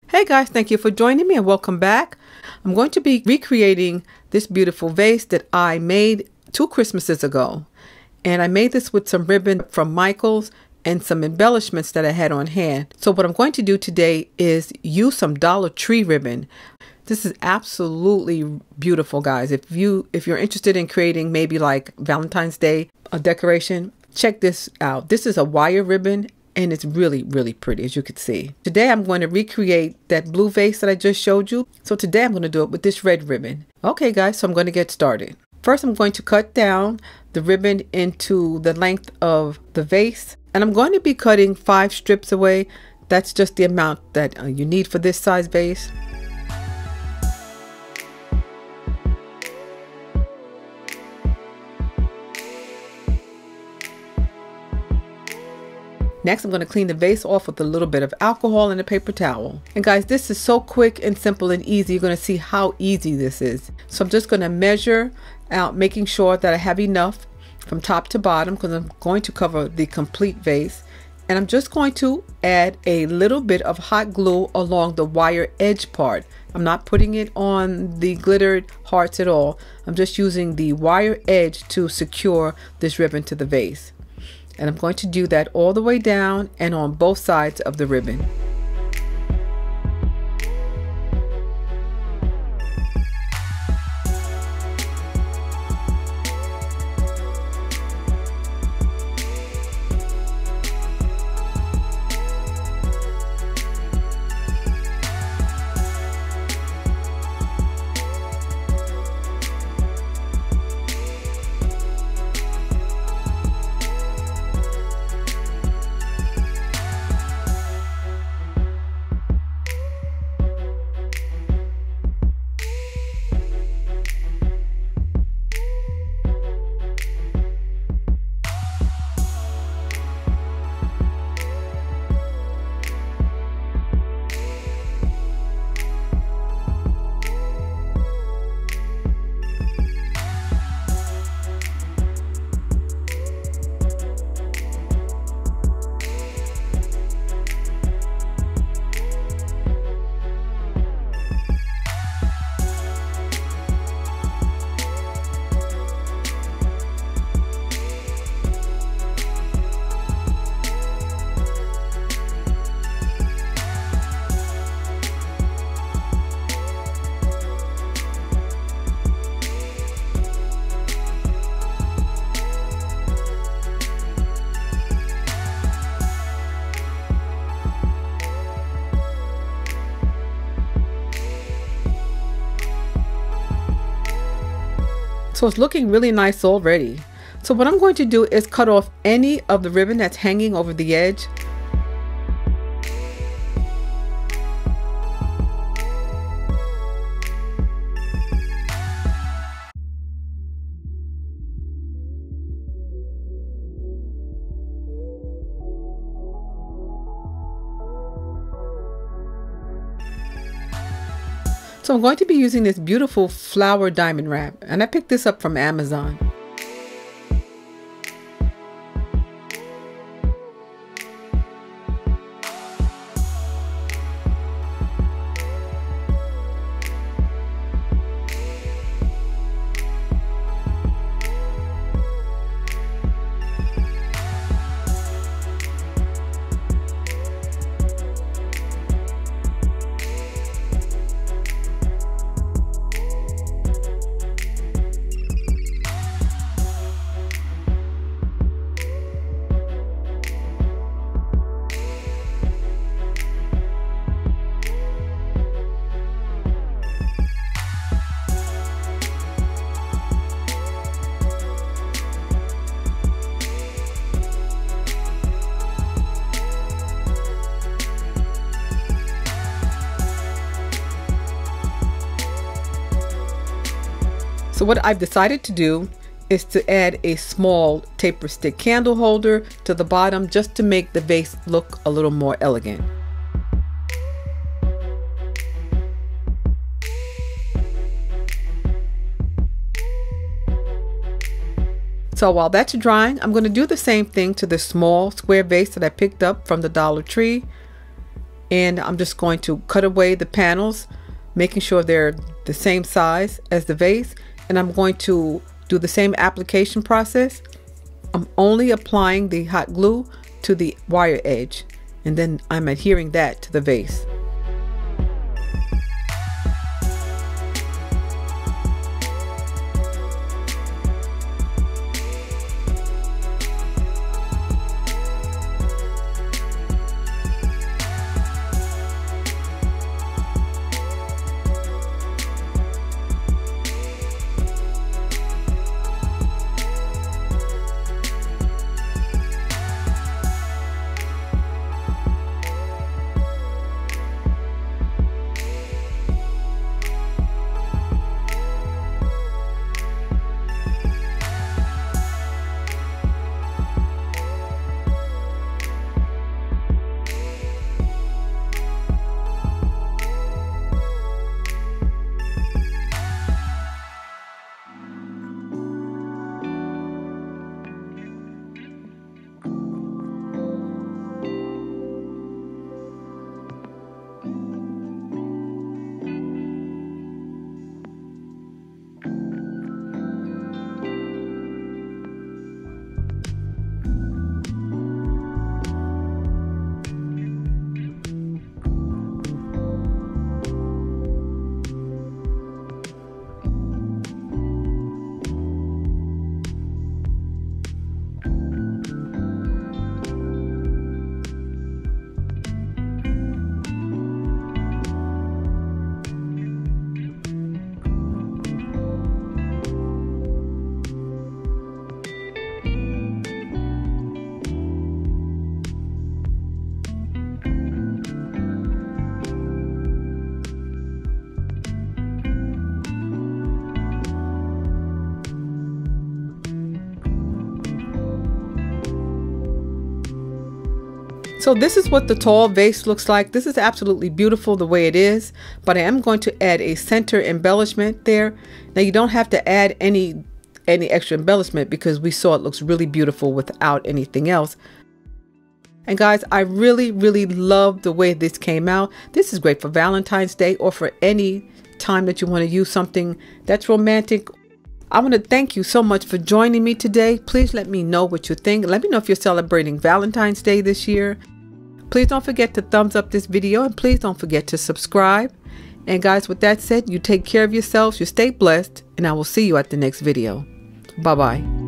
Hey guys, thank you for joining me and welcome back. I'm going to be recreating this beautiful vase that I made 2 Christmases ago. And I made this with some ribbon from Michael's and some embellishments that I had on hand. So what I'm going to do today is use some Dollar Tree ribbon. This is absolutely beautiful, guys. If you're interested in creating maybe like Valentine's Day a decoration, check this out. This is a wire ribbon. And it's really, really pretty, as you can see. Today, I'm going to recreate that blue vase that I just showed you. So today, I'm going to do it with this red ribbon. Okay, guys, so I'm going to get started. First, I'm going to cut down the ribbon into the length of the vase. And I'm going to be cutting 5 strips away. That's just the amount that you need for this size vase. Next, I'm going to clean the vase off with a little bit of alcohol and a paper towel. And guys, this is so quick and simple and easy. You're going to see how easy this is. So I'm just going to measure out, making sure that I have enough from top to bottom because I'm going to cover the complete vase. And I'm just going to add a little bit of hot glue along the wire edge part. I'm not putting it on the glittered hearts at all. I'm just using the wire edge to secure this ribbon to the vase. And I'm going to do that all the way down and on both sides of the ribbon. So it's looking really nice already. So what I'm going to do is cut off any of the ribbon that's hanging over the edge. So I'm going to be using this beautiful flower diamond wrap, and I picked this up from Amazon. So what I've decided to do is to add a small taper stick candle holder to the bottom just to make the vase look a little more elegant. So while that's drying, I'm going to do the same thing to the small square vase that I picked up from the Dollar Tree. and I'm just going to cut away the panels, making sure they're the same size as the vase, and I'm going to do the same application process. I'm only applying the hot glue to the wire edge, and then I'm adhering that to the vase. So this is what the tall vase looks like. This is absolutely beautiful the way it is, but I am going to add a center embellishment there. Now you don't have to add any extra embellishment because we saw it looks really beautiful without anything else. And guys, I really love the way this came out. This is great for Valentine's Day or for any time that you want to use something that's romantic. I want to thank you so much for joining me today. Please let me know what you think. Let me know if you're celebrating Valentine's Day this year. Please don't forget to thumbs up this video, and please don't forget to subscribe. And guys, with that said, you take care of yourselves, you stay blessed, and I will see you at the next video. Bye-bye.